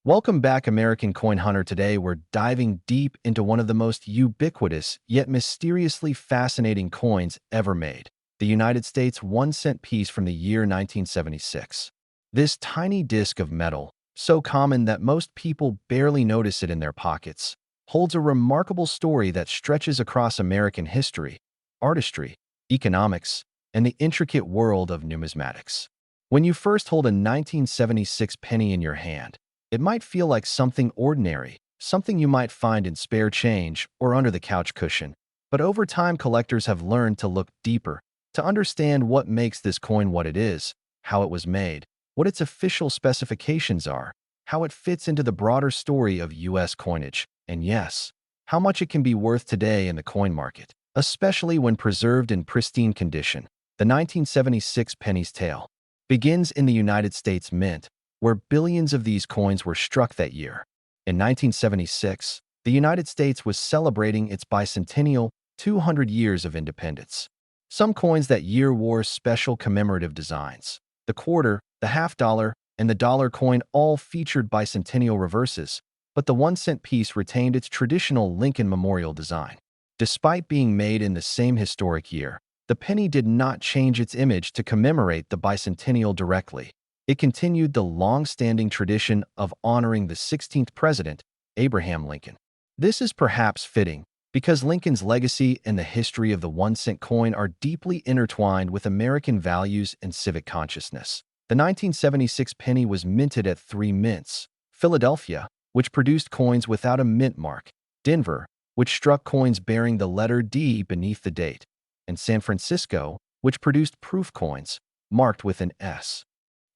Welcome back, American Coin Hunter. Today, we're diving deep into one of the most ubiquitous yet mysteriously fascinating coins ever made, the United States 1-cent piece from the year 1976. This tiny disc of metal, so common that most people barely notice it in their pockets, holds a remarkable story that stretches across American history, artistry, economics, and the intricate world of numismatics. When you first hold a 1976 penny in your hand, it might feel like something ordinary, something you might find in spare change or under the couch cushion. But over time, collectors have learned to look deeper, to understand what makes this coin what it is, how it was made, what its official specifications are, how it fits into the broader story of U.S. coinage, and yes, how much it can be worth today in the coin market, especially when preserved in pristine condition. The 1976 penny's tale begins in the United States Mint, where billions of these coins were struck that year. In 1976, the United States was celebrating its bicentennial 200 years of independence. Some coins that year wore special commemorative designs. The quarter, the half dollar, and the dollar coin all featured bicentennial reverses, but the 1-cent piece retained its traditional Lincoln Memorial design. Despite being made in the same historic year, the penny did not change its image to commemorate the bicentennial directly. It continued the long-standing tradition of honoring the 16th president, Abraham Lincoln. This is perhaps fitting because Lincoln's legacy and the history of the 1-cent coin are deeply intertwined with American values and civic consciousness. The 1976 penny was minted at three mints: Philadelphia, which produced coins without a mint mark; Denver, which struck coins bearing the letter D beneath the date; and San Francisco, which produced proof coins marked with an S.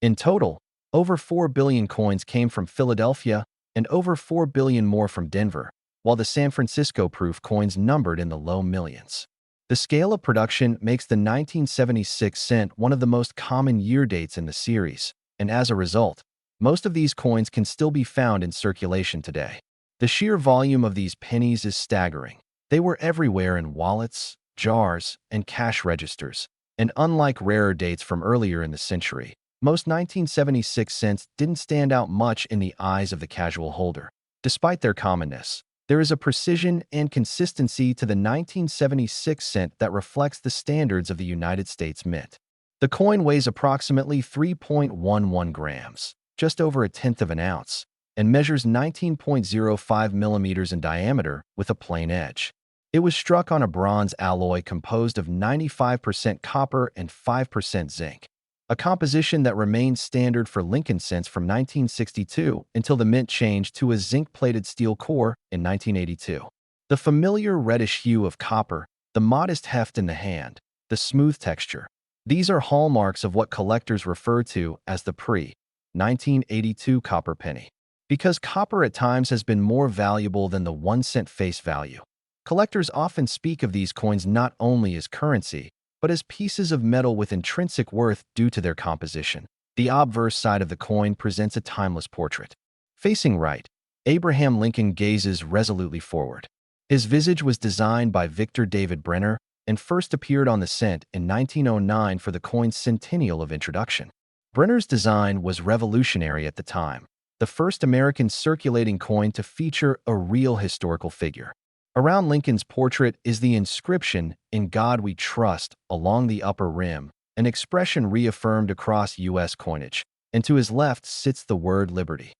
In total, over 4 billion coins came from Philadelphia and over 4 billion more from Denver, while the San Francisco proof coins numbered in the low millions. The scale of production makes the 1976 cent one of the most common year dates in the series, and as a result, most of these coins can still be found in circulation today. The sheer volume of these pennies is staggering. They were everywhere in wallets, jars, and cash registers, and unlike rarer dates from earlier in the century, most 1976 cents didn't stand out much in the eyes of the casual holder. Despite their commonness, there is a precision and consistency to the 1976 cent that reflects the standards of the United States Mint. The coin weighs approximately 3.11 grams, just over a tenth of an ounce, and measures 19.05 millimeters in diameter with a plain edge. It was struck on a bronze alloy composed of 95% copper and 5% zinc, a composition that remained standard for Lincoln cents from 1962 until the mint changed to a zinc-plated steel core in 1982. The familiar reddish hue of copper, the modest heft in the hand, the smooth texture, these are hallmarks of what collectors refer to as the pre-1982 copper penny. Because copper at times has been more valuable than the 1-cent face value, collectors often speak of these coins not only as currency, but as pieces of metal with intrinsic worth due to their composition. The obverse side of the coin presents a timeless portrait. Facing right, Abraham Lincoln gazes resolutely forward. His visage was designed by Victor David Brenner and first appeared on the cent in 1909 for the coin's centennial of introduction. Brenner's design was revolutionary at the time, the first American circulating coin to feature a real historical figure. Around Lincoln's portrait is the inscription, "In God We Trust," along the upper rim, an expression reaffirmed across U.S. coinage, and to his left sits the word liberty.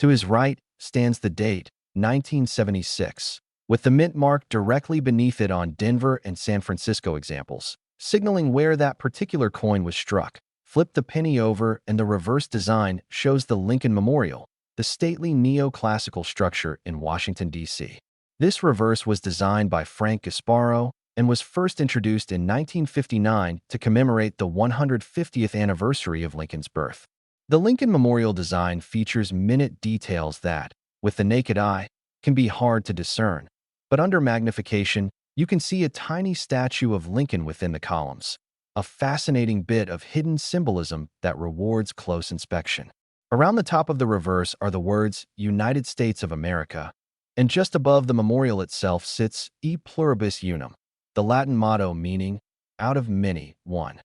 To his right stands the date, 1976, with the mint mark directly beneath it on Denver and San Francisco examples, signaling where that particular coin was struck. Flip the penny over and the reverse design shows the Lincoln Memorial, the stately neoclassical structure in Washington, D.C. This reverse was designed by Frank Gasparo and was first introduced in 1959 to commemorate the 150th anniversary of Lincoln's birth. The Lincoln Memorial design features minute details that, with the naked eye, can be hard to discern, but under magnification, you can see a tiny statue of Lincoln within the columns, a fascinating bit of hidden symbolism that rewards close inspection. Around the top of the reverse are the words "United States of America," and just above the memorial itself sits E pluribus unum, the Latin motto meaning, "out of many, one."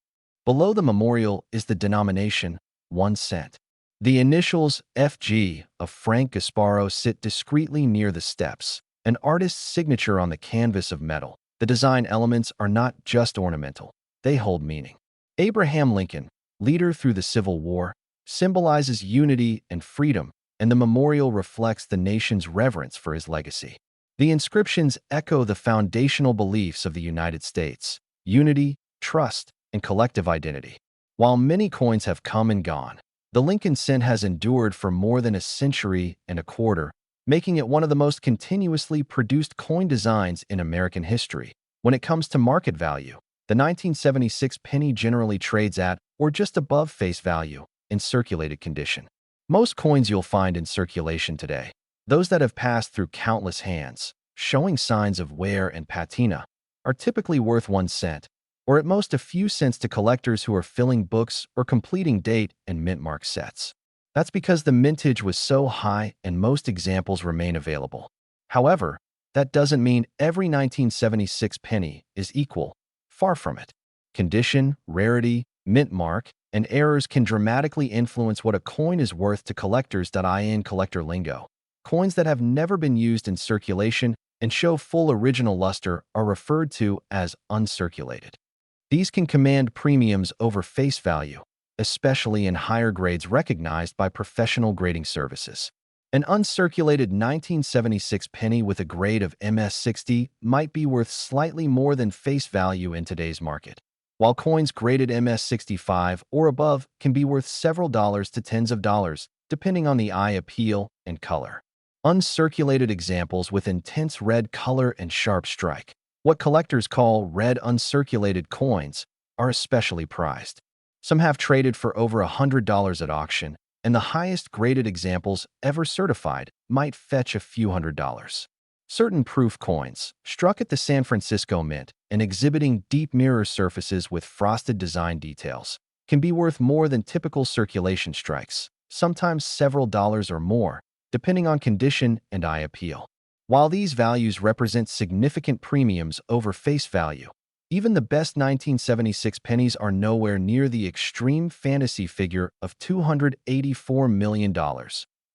Below the memorial is the denomination, 1 cent. The initials FG of Frank Gasparo sit discreetly near the steps, an artist's signature on the canvas of metal. The design elements are not just ornamental, they hold meaning. Abraham Lincoln, leader through the Civil War, symbolizes unity and freedom, and the memorial reflects the nation's reverence for his legacy. The inscriptions echo the foundational beliefs of the United States: unity, trust, and collective identity. While many coins have come and gone, the Lincoln cent has endured for more than a century and a quarter, making it one of the most continuously produced coin designs in American history. When it comes to market value, the 1976 penny generally trades at or just above face value in circulated condition. Most coins you'll find in circulation today, those that have passed through countless hands, showing signs of wear and patina, are typically worth 1 cent, or at most a few cents to collectors who are filling books or completing date and mint mark sets. That's because the mintage was so high and most examples remain available. However, that doesn't mean every 1976 penny is equal. Far from it. Condition, rarity, mint mark, and errors can dramatically influence what a coin is worth to collectors. In collector lingo, coins that have never been used in circulation and show full original luster are referred to as uncirculated. These can command premiums over face value, especially in higher grades recognized by professional grading services. An uncirculated 1976 penny with a grade of MS60 might be worth slightly more than face value in today's market, while coins graded MS65 or above can be worth several dollars to tens of dollars, depending on the eye appeal and color. Uncirculated examples with intense red color and sharp strike, what collectors call red uncirculated coins, are especially prized. Some have traded for over $100 at auction, and the highest graded examples ever certified might fetch a few $100s. Certain proof coins, struck at the San Francisco Mint and exhibiting deep mirror surfaces with frosted design details, can be worth more than typical circulation strikes, sometimes several dollars or more, depending on condition and eye appeal. While these values represent significant premiums over face value, even the best 1976 pennies are nowhere near the extreme fantasy figure of $284 million,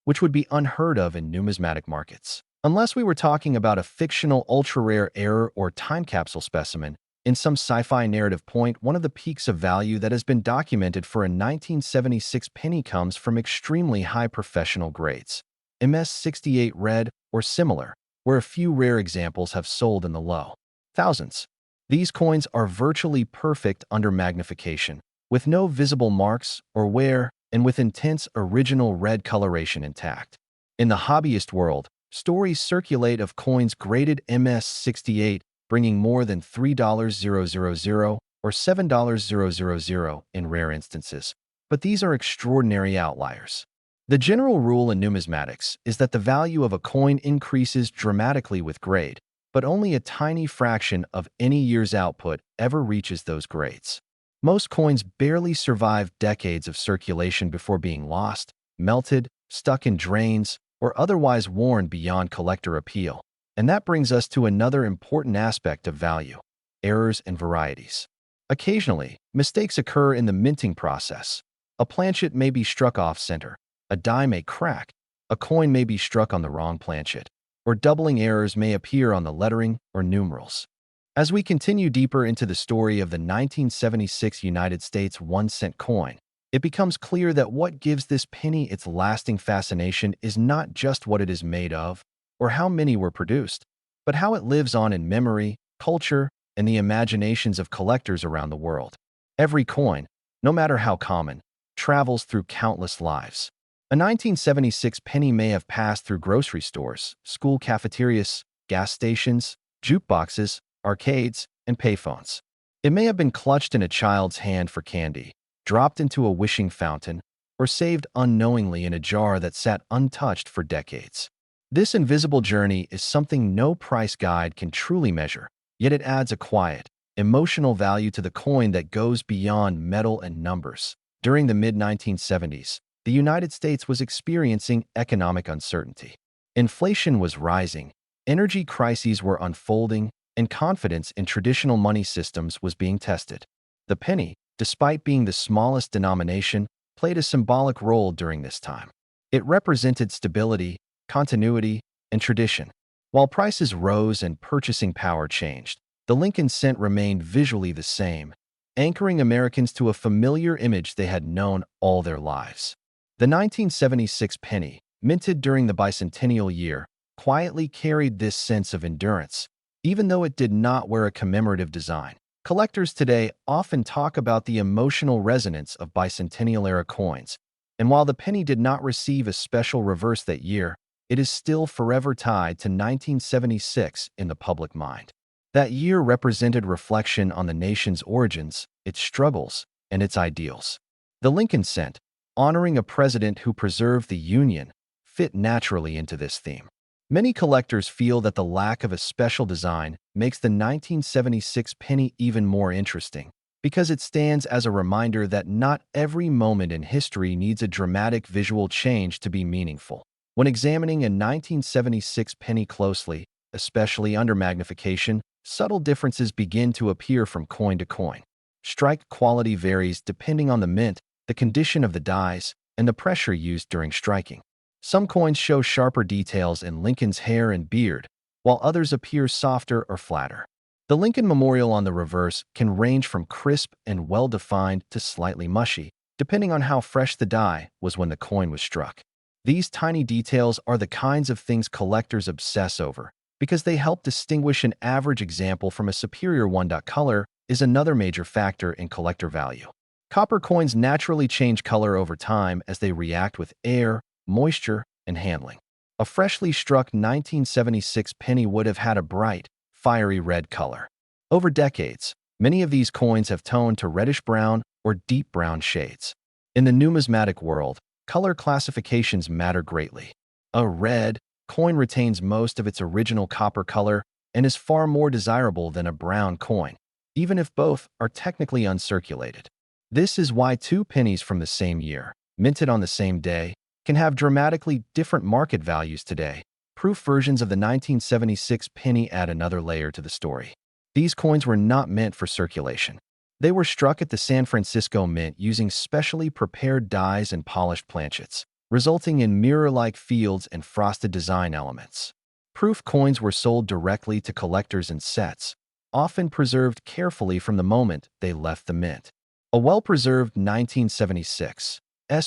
which would be unheard of in numismatic markets. Unless we were talking about a fictional ultra-rare error or time capsule specimen, in some sci-fi narrative point, one of the peaks of value that has been documented for a 1976 penny comes from extremely high professional grades, MS68 red or similar, where a few rare examples have sold in the low thousands. These coins are virtually perfect under magnification, with no visible marks or wear, and with intense original red coloration intact. In the hobbyist world, stories circulate of coins graded MS68 bringing more than $3,000 or $7,000 in rare instances, but these are extraordinary outliers. The general rule in numismatics is that the value of a coin increases dramatically with grade, but only a tiny fraction of any year's output ever reaches those grades. Most coins barely survive decades of circulation before being lost, melted, stuck in drains, or otherwise worn beyond collector appeal. And that brings us to another important aspect of value: errors and varieties. Occasionally, mistakes occur in the minting process. A planchet may be struck off-center, a die may crack, a coin may be struck on the wrong planchet, or doubling errors may appear on the lettering or numerals. As we continue deeper into the story of the 1976 United States 1 cent coin, it becomes clear that what gives this penny its lasting fascination is not just what it is made of or how many were produced, but how it lives on in memory, culture, and the imaginations of collectors around the world. Every coin, no matter how common, travels through countless lives. A 1976 penny may have passed through grocery stores, school cafeterias, gas stations, jukeboxes, arcades, and payphones. It may have been clutched in a child's hand for candy, dropped into a wishing fountain, or saved unknowingly in a jar that sat untouched for decades. This invisible journey is something no price guide can truly measure, yet it adds a quiet, emotional value to the coin that goes beyond metal and numbers. During the mid-1970s, the United States was experiencing economic uncertainty. Inflation was rising, energy crises were unfolding, and confidence in traditional money systems was being tested. The penny, despite being the smallest denomination, played a symbolic role during this time. It represented stability, continuity, and tradition. While prices rose and purchasing power changed, the Lincoln cent remained visually the same, anchoring Americans to a familiar image they had known all their lives. The 1976 penny, minted during the bicentennial year, quietly carried this sense of endurance, even though it did not wear a commemorative design. Collectors today often talk about the emotional resonance of bicentennial-era coins, and while the penny did not receive a special reverse that year, it is still forever tied to 1976 in the public mind. That year represented reflection on the nation's origins, its struggles, and its ideals. The Lincoln cent, honoring a president who preserved the Union, fit naturally into this theme. Many collectors feel that the lack of a special design makes the 1976 penny even more interesting, because it stands as a reminder that not every moment in history needs a dramatic visual change to be meaningful. When examining a 1976 penny closely, especially under magnification, subtle differences begin to appear from coin to coin. Strike quality varies depending on the mint, the condition of the dies, and the pressure used during striking. Some coins show sharper details in Lincoln's hair and beard, while others appear softer or flatter. The Lincoln memorial on the reverse can range from crisp and well-defined to slightly mushy, depending on how fresh the die was when the coin was struck. These tiny details are the kinds of things collectors obsess over, because they help distinguish an average example from a superior one. Color is another major factor in collector value. Copper coins naturally change color over time as they react with air, moisture, and handling. A freshly struck 1976 penny would have had a bright, fiery red color. Over decades, many of these coins have toned to reddish-brown or deep brown shades. In the numismatic world, color classifications matter greatly. A red coin retains most of its original copper color and is far more desirable than a brown coin, even if both are technically uncirculated. This is why two pennies from the same year, minted on the same day, can have dramatically different market values today. Proof versions of the 1976 penny add another layer to the story. These coins were not meant for circulation. They were struck at the San Francisco Mint using specially prepared dies and polished planchets, resulting in mirror-like fields and frosted design elements. Proof coins were sold directly to collectors in sets, often preserved carefully from the moment they left the mint. A well-preserved 1976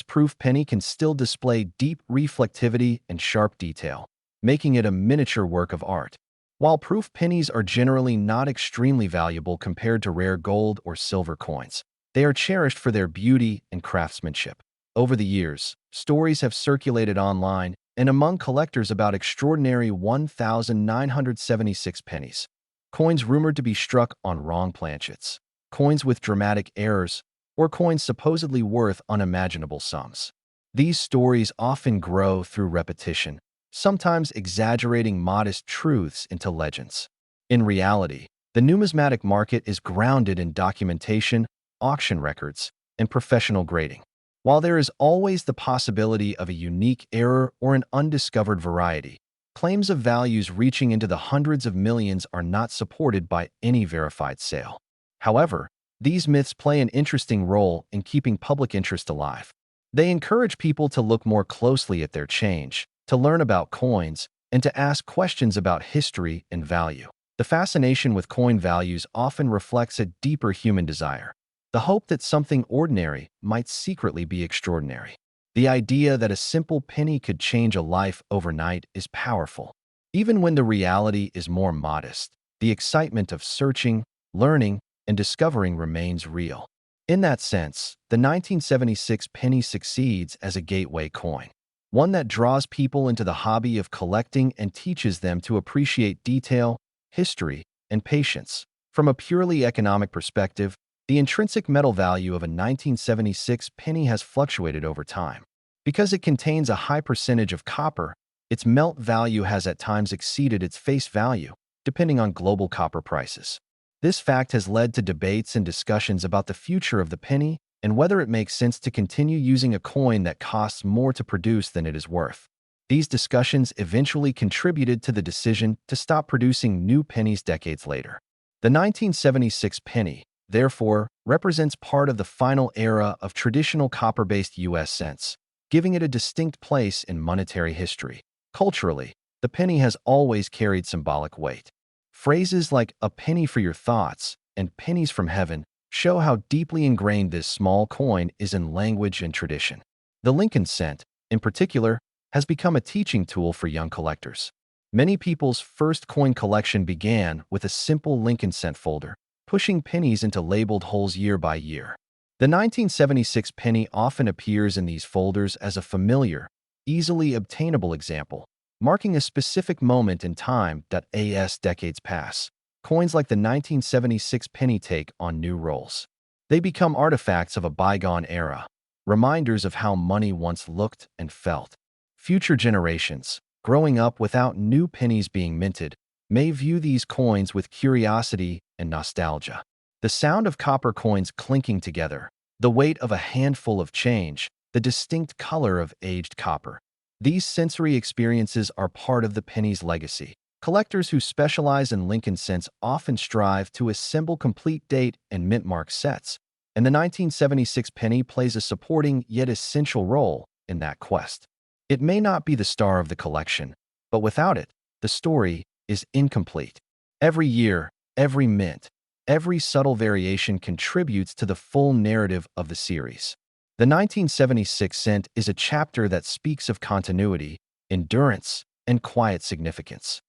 proof penny can still display deep reflectivity and sharp detail, making it a miniature work of art. While proof pennies are generally not extremely valuable compared to rare gold or silver coins, they are cherished for their beauty and craftsmanship. Over the years, stories have circulated online and among collectors about extraordinary 1976 pennies, coins rumored to be struck on wrong planchets, coins with dramatic errors, or coins supposedly worth unimaginable sums. These stories often grow through repetition, sometimes exaggerating modest truths into legends. In reality, the numismatic market is grounded in documentation, auction records, and professional grading. While there is always the possibility of a unique error or an undiscovered variety, claims of values reaching into the hundreds of millions are not supported by any verified sale. However, these myths play an interesting role in keeping public interest alive. They encourage people to look more closely at their change, to learn about coins, and to ask questions about history and value. The fascination with coin values often reflects a deeper human desire, the hope that something ordinary might secretly be extraordinary. The idea that a simple penny could change a life overnight is powerful. Even when the reality is more modest, the excitement of searching, learning, and discovering remains real. In that sense, the 1976 penny succeeds as a gateway coin, one that draws people into the hobby of collecting and teaches them to appreciate detail, history, and patience. From a purely economic perspective, the intrinsic metal value of a 1976 penny has fluctuated over time. Because it contains a high percentage of copper, its melt value has at times exceeded its face value, depending on global copper prices. This fact has led to debates and discussions about the future of the penny and whether it makes sense to continue using a coin that costs more to produce than it is worth. These discussions eventually contributed to the decision to stop producing new pennies decades later. The 1976 penny, therefore, represents part of the final era of traditional copper-based U.S. cents, giving it a distinct place in monetary history. Culturally, the penny has always carried symbolic weight. Phrases like "a penny for your thoughts" and "pennies from heaven" show how deeply ingrained this small coin is in language and tradition. The Lincoln cent, in particular, has become a teaching tool for young collectors. Many people's first coin collection began with a simple Lincoln cent folder, pushing pennies into labeled holes year by year. The 1976 penny often appears in these folders as a familiar, easily obtainable example, marking a specific moment in time that as decades pass. Coins like the 1976 penny take on new roles. They become artifacts of a bygone era, reminders of how money once looked and felt. Future generations, growing up without new pennies being minted, may view these coins with curiosity and nostalgia. The sound of copper coins clinking together, the weight of a handful of change, the distinct color of aged copper. These sensory experiences are part of the penny's legacy. Collectors who specialize in Lincoln cents often strive to assemble complete date and mint mark sets, and the 1976 penny plays a supporting yet essential role in that quest. It may not be the star of the collection, but without it, the story is incomplete. Every year, every mint, every subtle variation contributes to the full narrative of the series. The 1976 cent is a chapter that speaks of continuity, endurance, and quiet significance.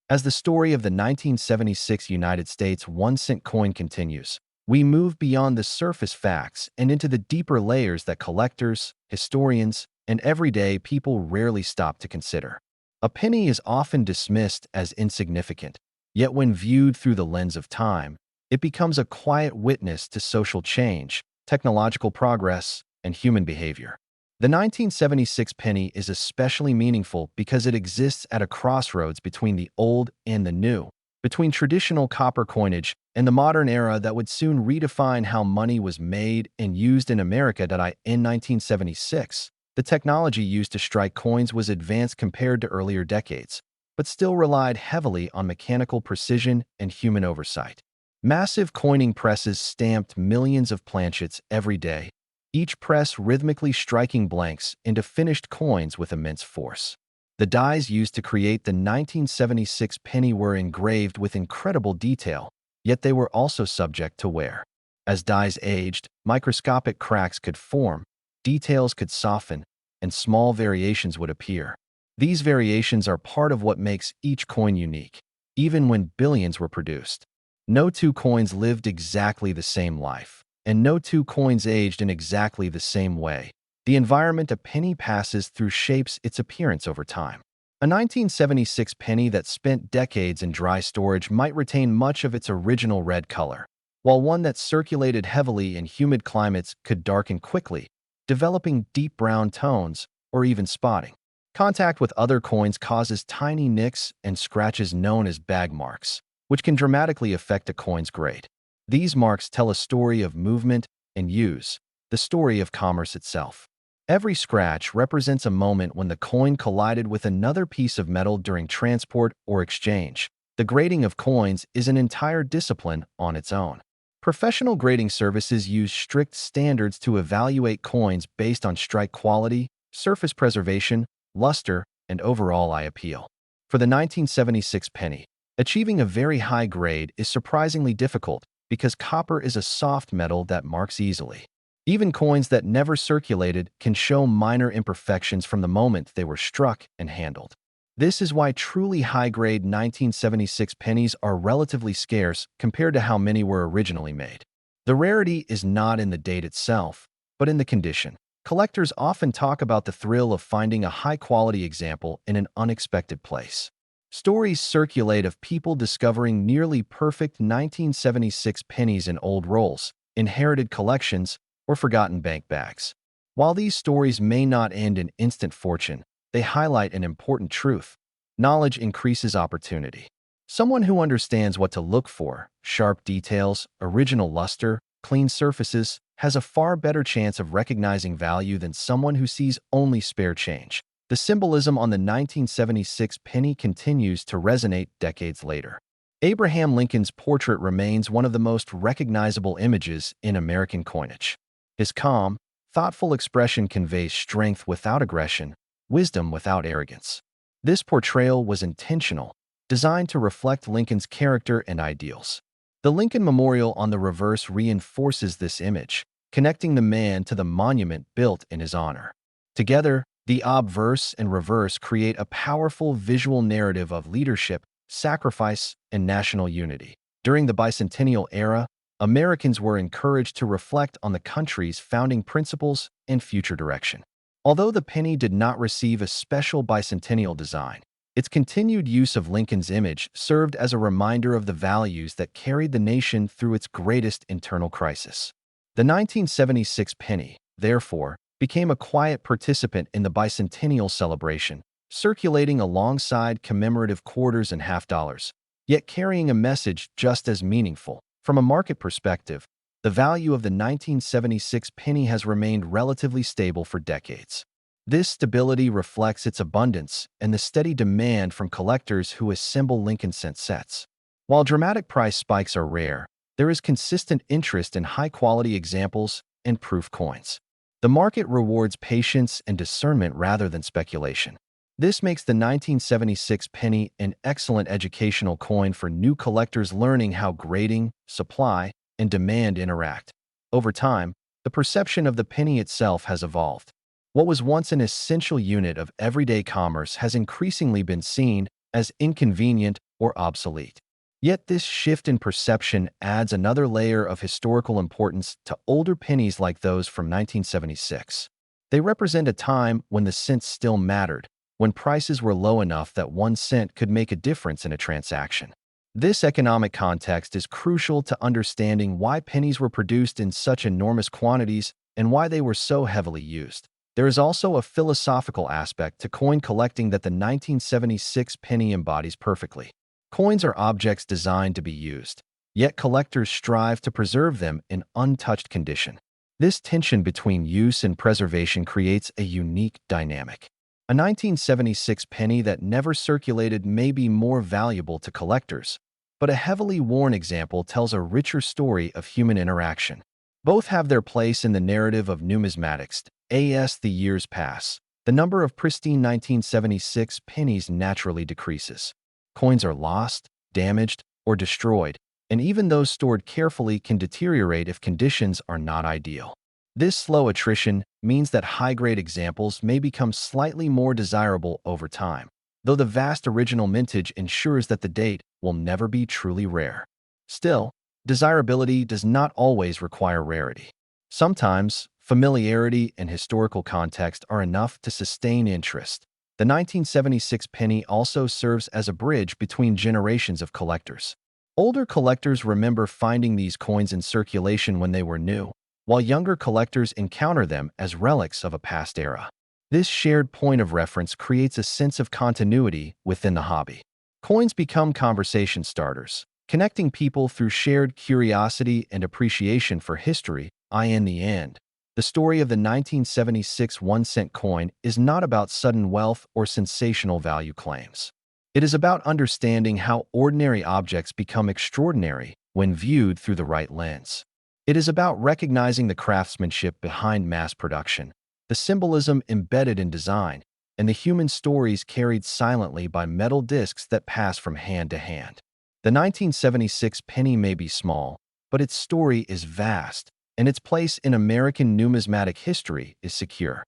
As the story of the 1976 United States 1-cent coin continues, we move beyond the surface facts and into the deeper layers that collectors, historians, and everyday people rarely stop to consider. A penny is often dismissed as insignificant, yet when viewed through the lens of time, it becomes a quiet witness to social change, technological progress, and human behavior. The 1976 penny is especially meaningful because it exists at a crossroads between the old and the new, between traditional copper coinage and the modern era that would soon redefine how money was made and used in America. In 1976, the technology used to strike coins was advanced compared to earlier decades, but still relied heavily on mechanical precision and human oversight. Massive coining presses stamped millions of planchets every day, each press rhythmically striking blanks into finished coins with immense force. The dies used to create the 1976 penny were engraved with incredible detail, yet they were also subject to wear. As dies aged, microscopic cracks could form, details could soften, and small variations would appear. These variations are part of what makes each coin unique, even when billions were produced. No two coins lived exactly the same life, and no two coins aged in exactly the same way. The environment a penny passes through shapes its appearance over time. A 1976 penny that spent decades in dry storage might retain much of its original red color, while one that circulated heavily in humid climates could darken quickly, developing deep brown tones or even spotting. Contact with other coins causes tiny nicks and scratches known as bag marks, which can dramatically affect a coin's grade. These marks tell a story of movement and use, the story of commerce itself. Every scratch represents a moment when the coin collided with another piece of metal during transport or exchange. The grading of coins is an entire discipline on its own. Professional grading services use strict standards to evaluate coins based on strike quality, surface preservation, luster, and overall eye appeal. For the 1976 penny, achieving a very high grade is surprisingly difficult because copper is a soft metal that marks easily. Even coins that never circulated can show minor imperfections from the moment they were struck and handled. This is why truly high-grade 1976 pennies are relatively scarce compared to how many were originally made. The rarity is not in the date itself, but in the condition. Collectors often talk about the thrill of finding a high-quality example in an unexpected place. Stories circulate of people discovering nearly perfect 1976 pennies in old rolls, inherited collections, or forgotten bank bags. While these stories may not end in instant fortune, they highlight an important truth. Knowledge increases opportunity. Someone who understands what to look for, sharp details, original luster, clean surfaces, has a far better chance of recognizing value than someone who sees only spare change. The symbolism on the 1976 penny continues to resonate decades later. Abraham Lincoln's portrait remains one of the most recognizable images in American coinage. His calm, thoughtful expression conveys strength without aggression, wisdom without arrogance. This portrayal was intentional, designed to reflect Lincoln's character and ideals. The Lincoln Memorial on the reverse reinforces this image, connecting the man to the monument built in his honor. Together, the obverse and reverse create a powerful visual narrative of leadership, sacrifice, and national unity. During the bicentennial era, Americans were encouraged to reflect on the country's founding principles and future direction. Although the penny did not receive a special bicentennial design, its continued use of Lincoln's image served as a reminder of the values that carried the nation through its greatest internal crisis. The 1976 penny, therefore, became a quiet participant in the bicentennial celebration, circulating alongside commemorative quarters and half dollars, yet carrying a message just as meaningful. From a market perspective, the value of the 1976 penny has remained relatively stable for decades. This stability reflects its abundance and the steady demand from collectors who assemble Lincoln cent sets. While dramatic price spikes are rare, there is consistent interest in high-quality examples and proof coins. The market rewards patience and discernment rather than speculation. This makes the 1976 penny an excellent educational coin for new collectors learning how grading, supply, and demand interact. Over time, the perception of the penny itself has evolved. What was once an essential unit of everyday commerce has increasingly been seen as inconvenient or obsolete. Yet this shift in perception adds another layer of historical importance to older pennies like those from 1976. They represent a time when the cents still mattered, when prices were low enough that 1 cent could make a difference in a transaction. This economic context is crucial to understanding why pennies were produced in such enormous quantities and why they were so heavily used. There is also a philosophical aspect to coin collecting that the 1976 penny embodies perfectly. Coins are objects designed to be used, yet collectors strive to preserve them in untouched condition. This tension between use and preservation creates a unique dynamic. A 1976 penny that never circulated may be more valuable to collectors, but a heavily worn example tells a richer story of human interaction. Both have their place in the narrative of numismatics. As the years pass, the number of pristine 1976 pennies naturally decreases. Coins are lost, damaged, or destroyed, and even those stored carefully can deteriorate if conditions are not ideal. This slow attrition means that high-grade examples may become slightly more desirable over time, though the vast original mintage ensures that the date will never be truly rare. Still, desirability does not always require rarity. Sometimes, familiarity and historical context are enough to sustain interest. The 1976 penny also serves as a bridge between generations of collectors. Older collectors remember finding these coins in circulation when they were new, while younger collectors encounter them as relics of a past era. This shared point of reference creates a sense of continuity within the hobby. Coins become conversation starters, connecting people through shared curiosity and appreciation for history. In the end, the story of the 1976 1-cent coin is not about sudden wealth or sensational value claims. It is about understanding how ordinary objects become extraordinary when viewed through the right lens. It is about recognizing the craftsmanship behind mass production, the symbolism embedded in design, and the human stories carried silently by metal discs that pass from hand to hand. The 1976 penny may be small, but its story is vast, and its place in American numismatic history is secure.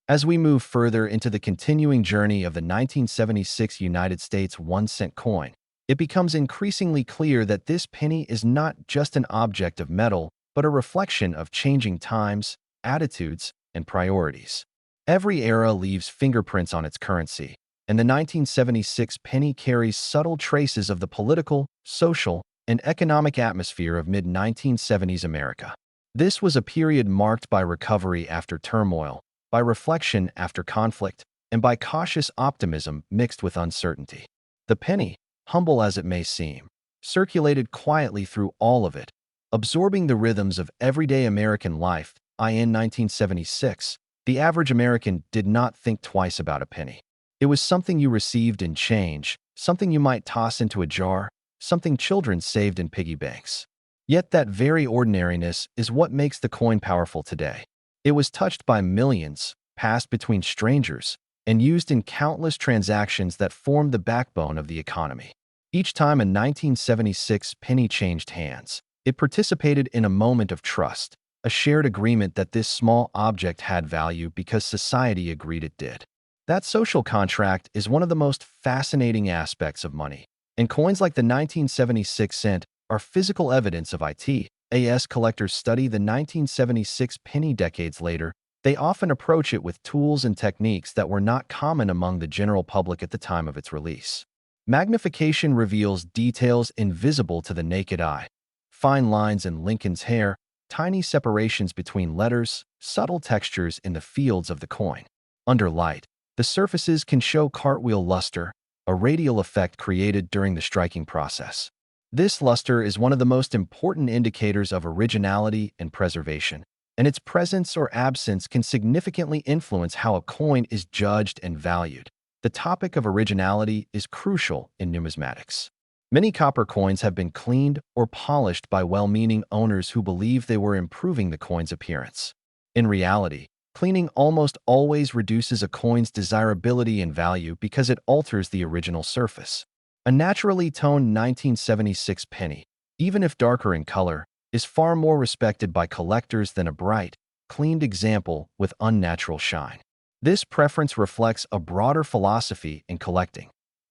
As we move further into the continuing journey of the 1976 United States 1-cent coin, it becomes increasingly clear that this penny is not just an object of metal, but a reflection of changing times, attitudes, and priorities. Every era leaves fingerprints on its currency, and the 1976 penny carries subtle traces of the political, social, and economic atmosphere of mid-1970s America. This was a period marked by recovery after turmoil, by reflection after conflict, and by cautious optimism mixed with uncertainty. The penny, humble as it may seem, circulated quietly through all of it, absorbing the rhythms of everyday American life. In 1976, the average American did not think twice about a penny. It was something you received in change, something you might toss into a jar, something children saved in piggy banks. Yet that very ordinariness is what makes the coin powerful today. It was touched by millions, passed between strangers, and used in countless transactions that formed the backbone of the economy. Each time a 1976 penny changed hands, it participated in a moment of trust, a shared agreement that this small object had value because society agreed it did. That social contract is one of the most fascinating aspects of money, and coins like the 1976 cent are physical evidence of it. As collectors study the 1976 penny decades later, they often approach it with tools and techniques that were not common among the general public at the time of its release. Magnification reveals details invisible to the naked eye. Fine lines in Lincoln's hair, tiny separations between letters, subtle textures in the fields of the coin. Under light, the surfaces can show cartwheel luster, a radial effect created during the striking process. This luster is one of the most important indicators of originality and preservation, and its presence or absence can significantly influence how a coin is judged and valued. The topic of originality is crucial in numismatics. Many copper coins have been cleaned or polished by well-meaning owners who believe they were improving the coin's appearance. In reality, cleaning almost always reduces a coin's desirability and value because it alters the original surface. A naturally toned 1976 penny, even if darker in color, is far more respected by collectors than a bright, cleaned example with unnatural shine. This preference reflects a broader philosophy in collecting.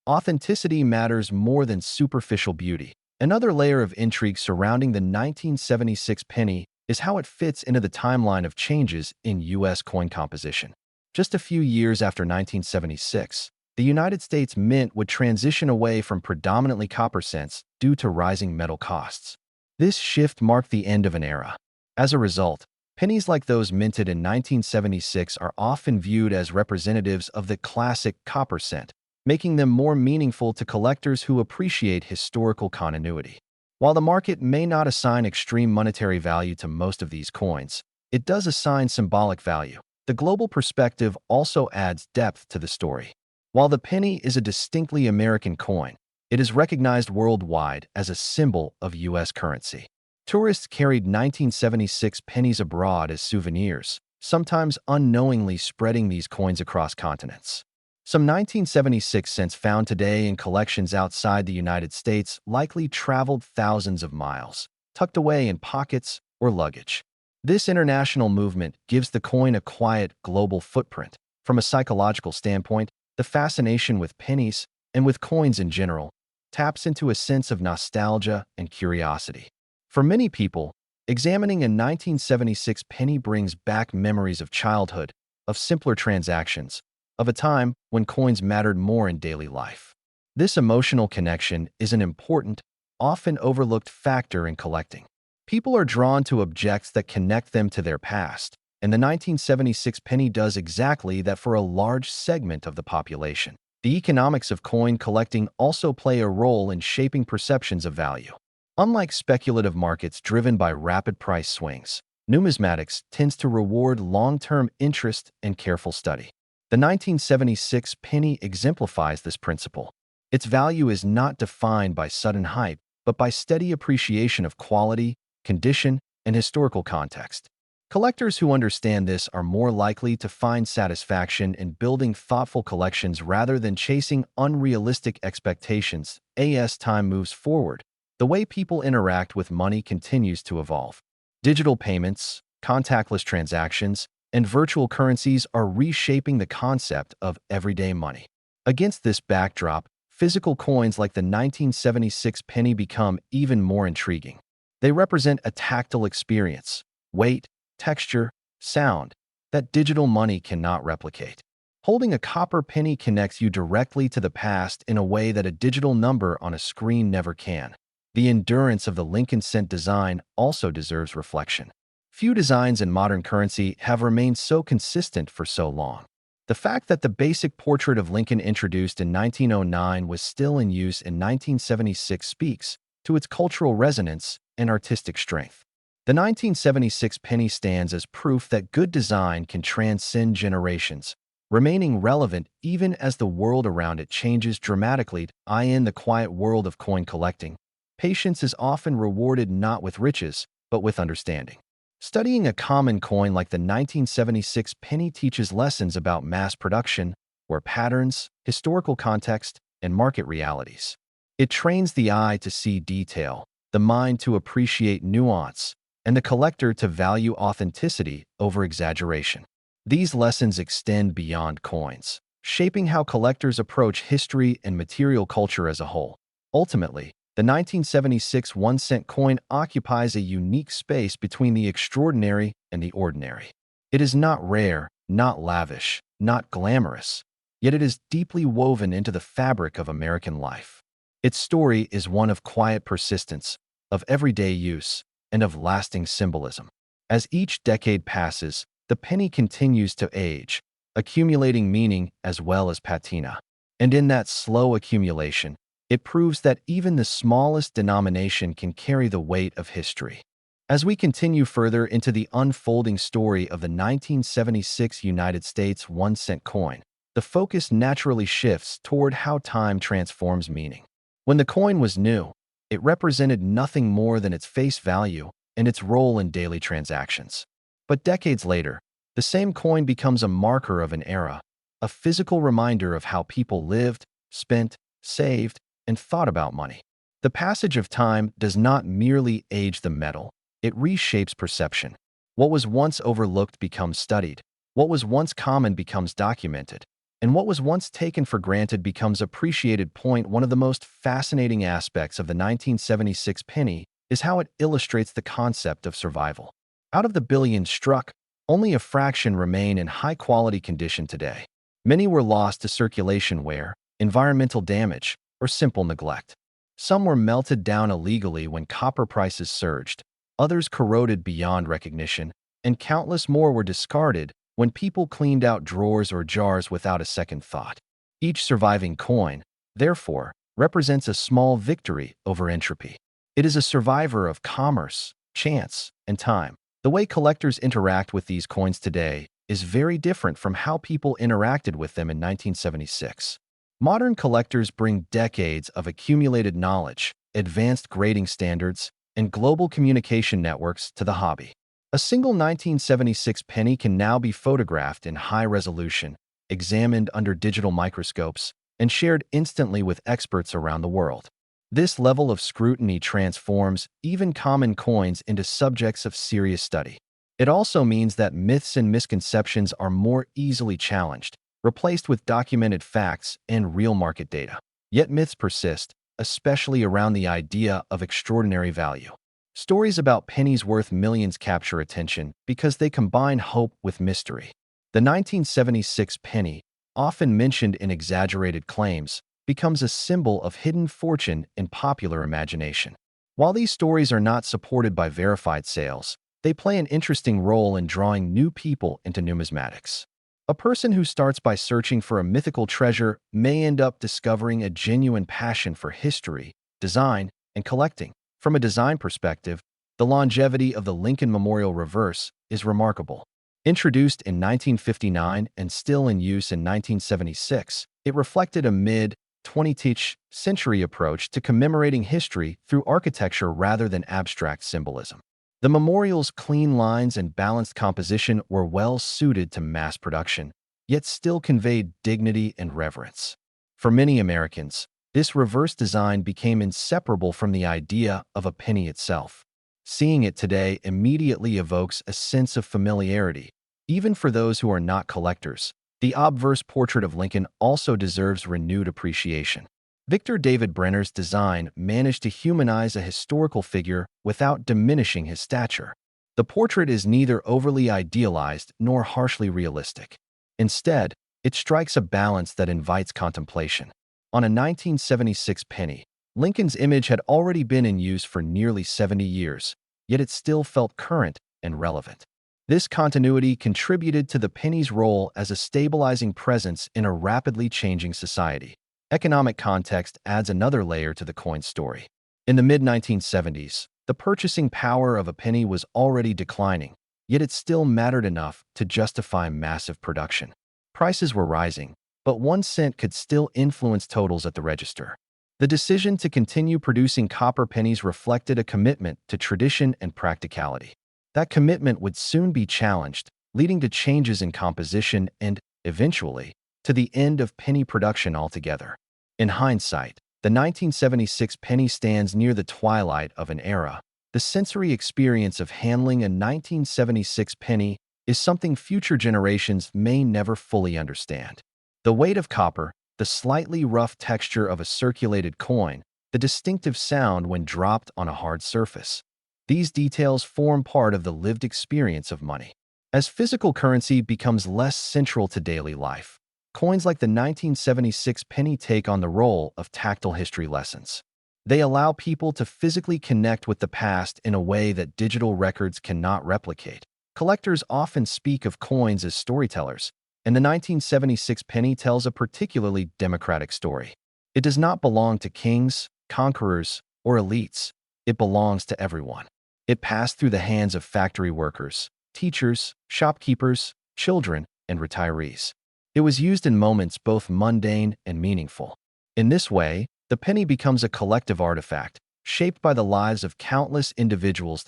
Authenticity matters more than superficial beauty. Another layer of intrigue surrounding the 1976 penny is how it fits into the timeline of changes in U.S. coin composition. Just a few years after 1976, the United States Mint would transition away from predominantly copper cents due to rising metal costs. This shift marked the end of an era. As a result, pennies like those minted in 1976 are often viewed as representatives of the classic copper cent, making them more meaningful to collectors who appreciate historical continuity. While the market may not assign extreme monetary value to most of these coins, it does assign symbolic value. The global perspective also adds depth to the story. While the penny is a distinctly American coin, it is recognized worldwide as a symbol of U.S. currency. Tourists carried 1976 pennies abroad as souvenirs, sometimes unknowingly spreading these coins across continents. Some 1976 cents found today in collections outside the United States likely traveled thousands of miles, tucked away in pockets or luggage. This international movement gives the coin a quiet, global footprint. From a psychological standpoint, the fascination with pennies, and with coins in general, taps into a sense of nostalgia and curiosity. For many people, examining a 1976 penny brings back memories of childhood, of simpler transactions, of a time when coins mattered more in daily life. This emotional connection is an important, often overlooked factor in collecting. People are drawn to objects that connect them to their past, and the 1976 penny does exactly that for a large segment of the population. The economics of coin collecting also play a role in shaping perceptions of value. Unlike speculative markets driven by rapid price swings, numismatics tends to reward long-term interest and careful study. The 1976 penny exemplifies this principle. Its value is not defined by sudden hype, but by steady appreciation of quality, condition, and historical context. Collectors who understand this are more likely to find satisfaction in building thoughtful collections rather than chasing unrealistic expectations. As time moves forward, the way people interact with money continues to evolve. Digital payments, contactless transactions, and virtual currencies are reshaping the concept of everyday money. Against this backdrop, physical coins like the 1976 penny become even more intriguing. They represent a tactile experience, weight, texture, sound, that digital money cannot replicate. Holding a copper penny connects you directly to the past in a way that a digital number on a screen never can. The endurance of the Lincoln cent design also deserves reflection. Few designs in modern currency have remained so consistent for so long. The fact that the basic portrait of Lincoln introduced in 1909 was still in use in 1976 speaks to its cultural resonance and artistic strength. The 1976 penny stands as proof that good design can transcend generations, remaining relevant even as the world around it changes dramatically. In the quiet world of coin collecting, patience is often rewarded not with riches, but with understanding. Studying a common coin like the 1976 penny teaches lessons about mass production, where patterns, historical context, and market realities. It trains the eye to see detail, the mind to appreciate nuance, and the collector to value authenticity over exaggeration. These lessons extend beyond coins, shaping how collectors approach history and material culture as a whole. Ultimately, the 1976 1-cent coin occupies a unique space between the extraordinary and the ordinary. It is not rare, not lavish, not glamorous, yet it is deeply woven into the fabric of American life. Its story is one of quiet persistence, of everyday use, and of lasting symbolism. As each decade passes, the penny continues to age, accumulating meaning as well as patina. And in that slow accumulation, it proves that even the smallest denomination can carry the weight of history. As we continue further into the unfolding story of the 1976 United States 1-cent coin, the focus naturally shifts toward how time transforms meaning. When the coin was new, it represented nothing more than its face value and its role in daily transactions. But decades later, the same coin becomes a marker of an era, a physical reminder of how people lived, spent, saved, and thought about money. The passage of time does not merely age the metal, it reshapes perception. What was once overlooked becomes studied, what was once common becomes documented, and what was once taken for granted becomes appreciated. One of the most fascinating aspects of the 1976 penny is how it illustrates the concept of survival. Out of the billions struck, only a fraction remain in high-quality condition today. Many were lost to circulation wear, environmental damage, or simple neglect. Some were melted down illegally when copper prices surged, others corroded beyond recognition, and countless more were discarded when people cleaned out drawers or jars without a second thought. Each surviving coin, therefore, represents a small victory over entropy. It is a survivor of commerce, chance, and time. The way collectors interact with these coins today is very different from how people interacted with them in 1976. Modern collectors bring decades of accumulated knowledge, advanced grading standards, and global communication networks to the hobby. A single 1976 penny can now be photographed in high resolution, examined under digital microscopes, and shared instantly with experts around the world. This level of scrutiny transforms even common coins into subjects of serious study. It also means that myths and misconceptions are more easily challenged, replaced with documented facts and real market data. Yet myths persist, especially around the idea of extraordinary value. Stories about pennies worth millions capture attention because they combine hope with mystery. The 1976 penny, often mentioned in exaggerated claims, becomes a symbol of hidden fortune in popular imagination. While these stories are not supported by verified sales, they play an interesting role in drawing new people into numismatics. A person who starts by searching for a mythical treasure may end up discovering a genuine passion for history, design, and collecting. From a design perspective, the longevity of the Lincoln Memorial Reverse is remarkable. Introduced in 1959 and still in use in 1976, it reflected a mid-20th century approach to commemorating history through architecture rather than abstract symbolism. The memorial's clean lines and balanced composition were well suited to mass production, yet still conveyed dignity and reverence. For many Americans, this reverse design became inseparable from the idea of a penny itself. Seeing it today immediately evokes a sense of familiarity. Even for those who are not collectors, the obverse portrait of Lincoln also deserves renewed appreciation. Victor David Brenner's design managed to humanize a historical figure without diminishing his stature. The portrait is neither overly idealized nor harshly realistic. Instead, it strikes a balance that invites contemplation. On a 1976 penny, Lincoln's image had already been in use for nearly 70 years, yet it still felt current and relevant. This continuity contributed to the penny's role as a stabilizing presence in a rapidly changing society. Economic context adds another layer to the coin's story. In the mid-1970s, the purchasing power of a penny was already declining, yet it still mattered enough to justify massive production. Prices were rising, but 1 cent could still influence totals at the register. The decision to continue producing copper pennies reflected a commitment to tradition and practicality. That commitment would soon be challenged, leading to changes in composition and, eventually, to the end of penny production altogether. In hindsight, the 1976 penny stands near the twilight of an era. The sensory experience of handling a 1976 penny is something future generations may never fully understand. The weight of copper, the slightly rough texture of a circulated coin, the distinctive sound when dropped on a hard surface. These details form part of the lived experience of money. As physical currency becomes less central to daily life, coins like the 1976 penny take on the role of tactile history lessons. They allow people to physically connect with the past in a way that digital records cannot replicate. Collectors often speak of coins as storytellers, and the 1976 penny tells a particularly democratic story. It does not belong to kings, conquerors, or elites. It belongs to everyone. It passed through the hands of factory workers, teachers, shopkeepers, children, and retirees. It was used in moments both mundane and meaningful. In this way, the penny becomes a collective artifact, shaped by the lives of countless individuals.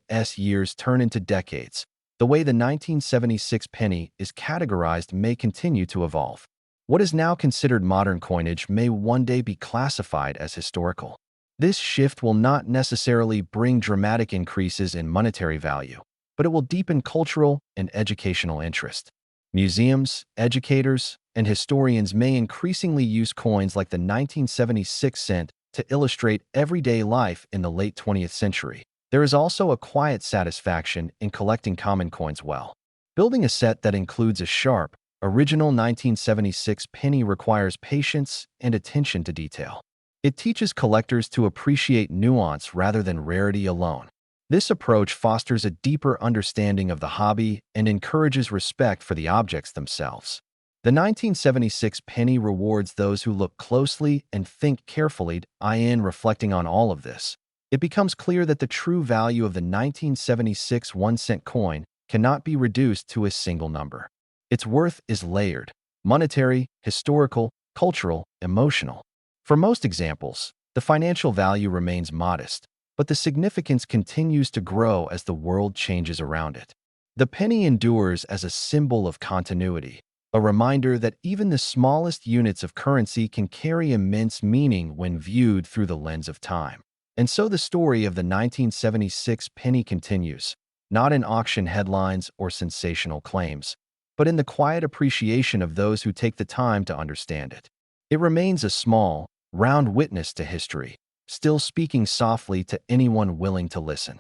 As years turn into decades, the way the 1976 penny is categorized may continue to evolve. What is now considered modern coinage may one day be classified as historical. This shift will not necessarily bring dramatic increases in monetary value, but it will deepen cultural and educational interest. Museums, educators, and historians may increasingly use coins like the 1976 cent to illustrate everyday life in the late 20th century. There is also a quiet satisfaction in collecting common coins well. Building a set that includes a sharp, original 1976 penny requires patience and attention to detail. It teaches collectors to appreciate nuance rather than rarity alone. This approach fosters a deeper understanding of the hobby and encourages respect for the objects themselves. The 1976 penny rewards those who look closely and think carefully. In reflecting on all of this, it becomes clear that the true value of the 1976 1-cent coin cannot be reduced to a single number. Its worth is layered: monetary, historical, cultural, emotional. For most examples, the financial value remains modest, but the significance continues to grow as the world changes around it. The penny endures as a symbol of continuity, a reminder that even the smallest units of currency can carry immense meaning when viewed through the lens of time. And so the story of the 1976 penny continues, not in auction headlines or sensational claims, but in the quiet appreciation of those who take the time to understand it. It remains a small, round witness to history, still speaking softly to anyone willing to listen.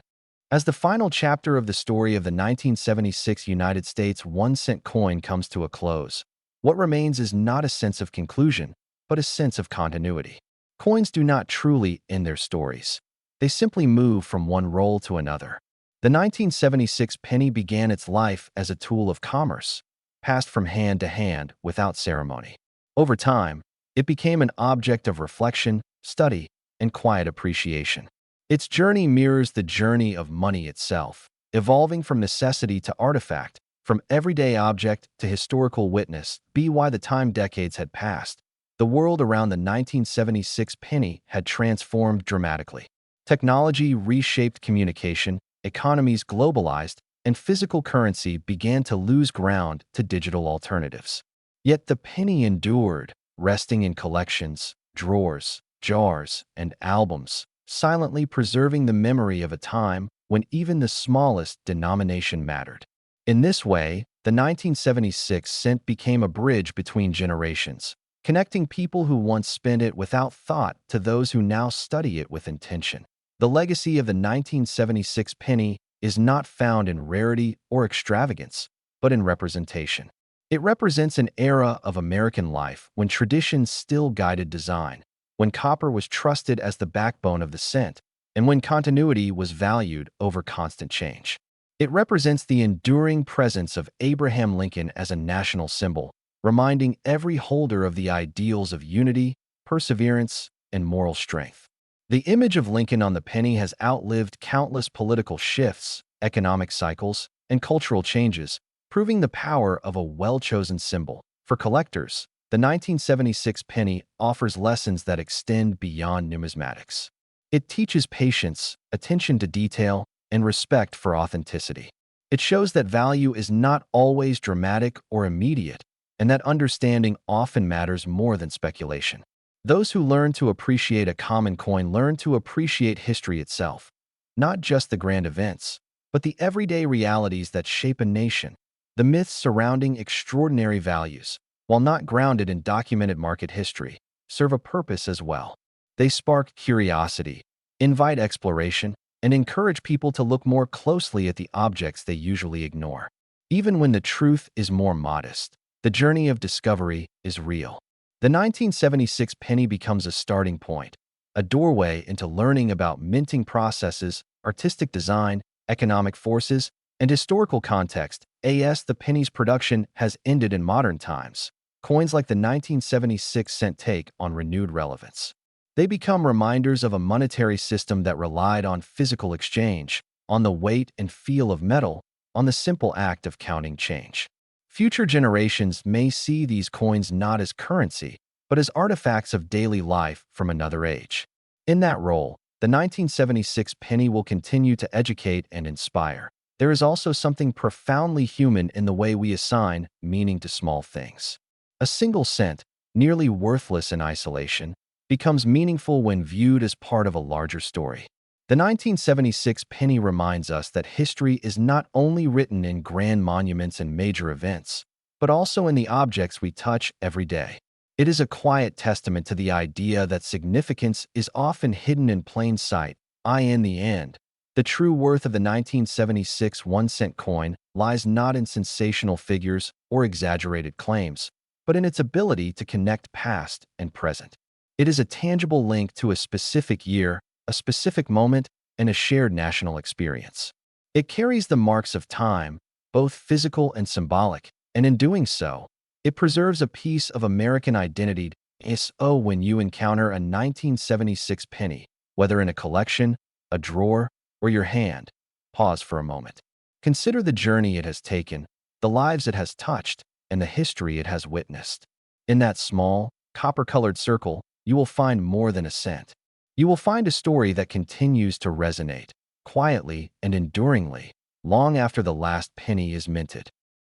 As the final chapter of the story of the 1976 United States 1-cent coin comes to a close, what remains is not a sense of conclusion, but a sense of continuity. Coins do not truly end their stories. They simply move from one role to another. The 1976 penny began its life as a tool of commerce, passed from hand to hand without ceremony. Over time, it became an object of reflection, study, and quiet appreciation. Its journey mirrors the journey of money itself, evolving from necessity to artifact, from everyday object to historical witness. By the time decades had passed, the world around the 1976 penny had transformed dramatically. Technology reshaped communication, economies globalized, and physical currency began to lose ground to digital alternatives. Yet the penny endured, resting in collections, drawers, jars, and albums, silently preserving the memory of a time when even the smallest denomination mattered. In this way, the 1976 cent became a bridge between generations, connecting people who once spent it without thought to those who now study it with intention. The legacy of the 1976 penny is not found in rarity or extravagance, but in representation. It represents an era of American life when tradition still guided design, when copper was trusted as the backbone of the cent, and when continuity was valued over constant change. It represents the enduring presence of Abraham Lincoln as a national symbol, reminding every holder of the ideals of unity, perseverance, and moral strength. The image of Lincoln on the penny has outlived countless political shifts, economic cycles, and cultural changes, proving the power of a well-chosen symbol. For collectors, the 1976 penny offers lessons that extend beyond numismatics. It teaches patience, attention to detail, and respect for authenticity. It shows that value is not always dramatic or immediate, and that understanding often matters more than speculation. Those who learn to appreciate a common coin learn to appreciate history itself, not just the grand events, but the everyday realities that shape a nation. The myths surrounding extraordinary values, while not grounded in documented market history, serve a purpose as well. They spark curiosity, invite exploration, and encourage people to look more closely at the objects they usually ignore. Even when the truth is more modest, the journey of discovery is real. The 1976 penny becomes a starting point, a doorway into learning about minting processes, artistic design, economic forces, and historical context. As the penny's production has ended in modern times, coins like the 1976 cent take on renewed relevance. They become reminders of a monetary system that relied on physical exchange, on the weight and feel of metal, on the simple act of counting change. Future generations may see these coins not as currency, but as artifacts of daily life from another age. In that role, the 1976 penny will continue to educate and inspire. There is also something profoundly human in the way we assign meaning to small things. A single cent, nearly worthless in isolation, becomes meaningful when viewed as part of a larger story. The 1976 penny reminds us that history is not only written in grand monuments and major events, but also in the objects we touch every day. It is a quiet testament to the idea that significance is often hidden in plain sight. In the end, the true worth of the 1976 1-cent coin lies not in sensational figures or exaggerated claims, but in its ability to connect past and present. It is a tangible link to a specific year, a specific moment, and a shared national experience. It carries the marks of time, both physical and symbolic, and in doing so, it preserves a piece of American identity. So when you encounter a 1976 penny, whether in a collection, a drawer, or your hand, pause for a moment. Consider the journey it has taken, the lives it has touched, and the history it has witnessed. In that small, copper-colored circle, you will find more than a cent. You will find a story that continues to resonate, quietly and enduringly, long after the last penny is minted.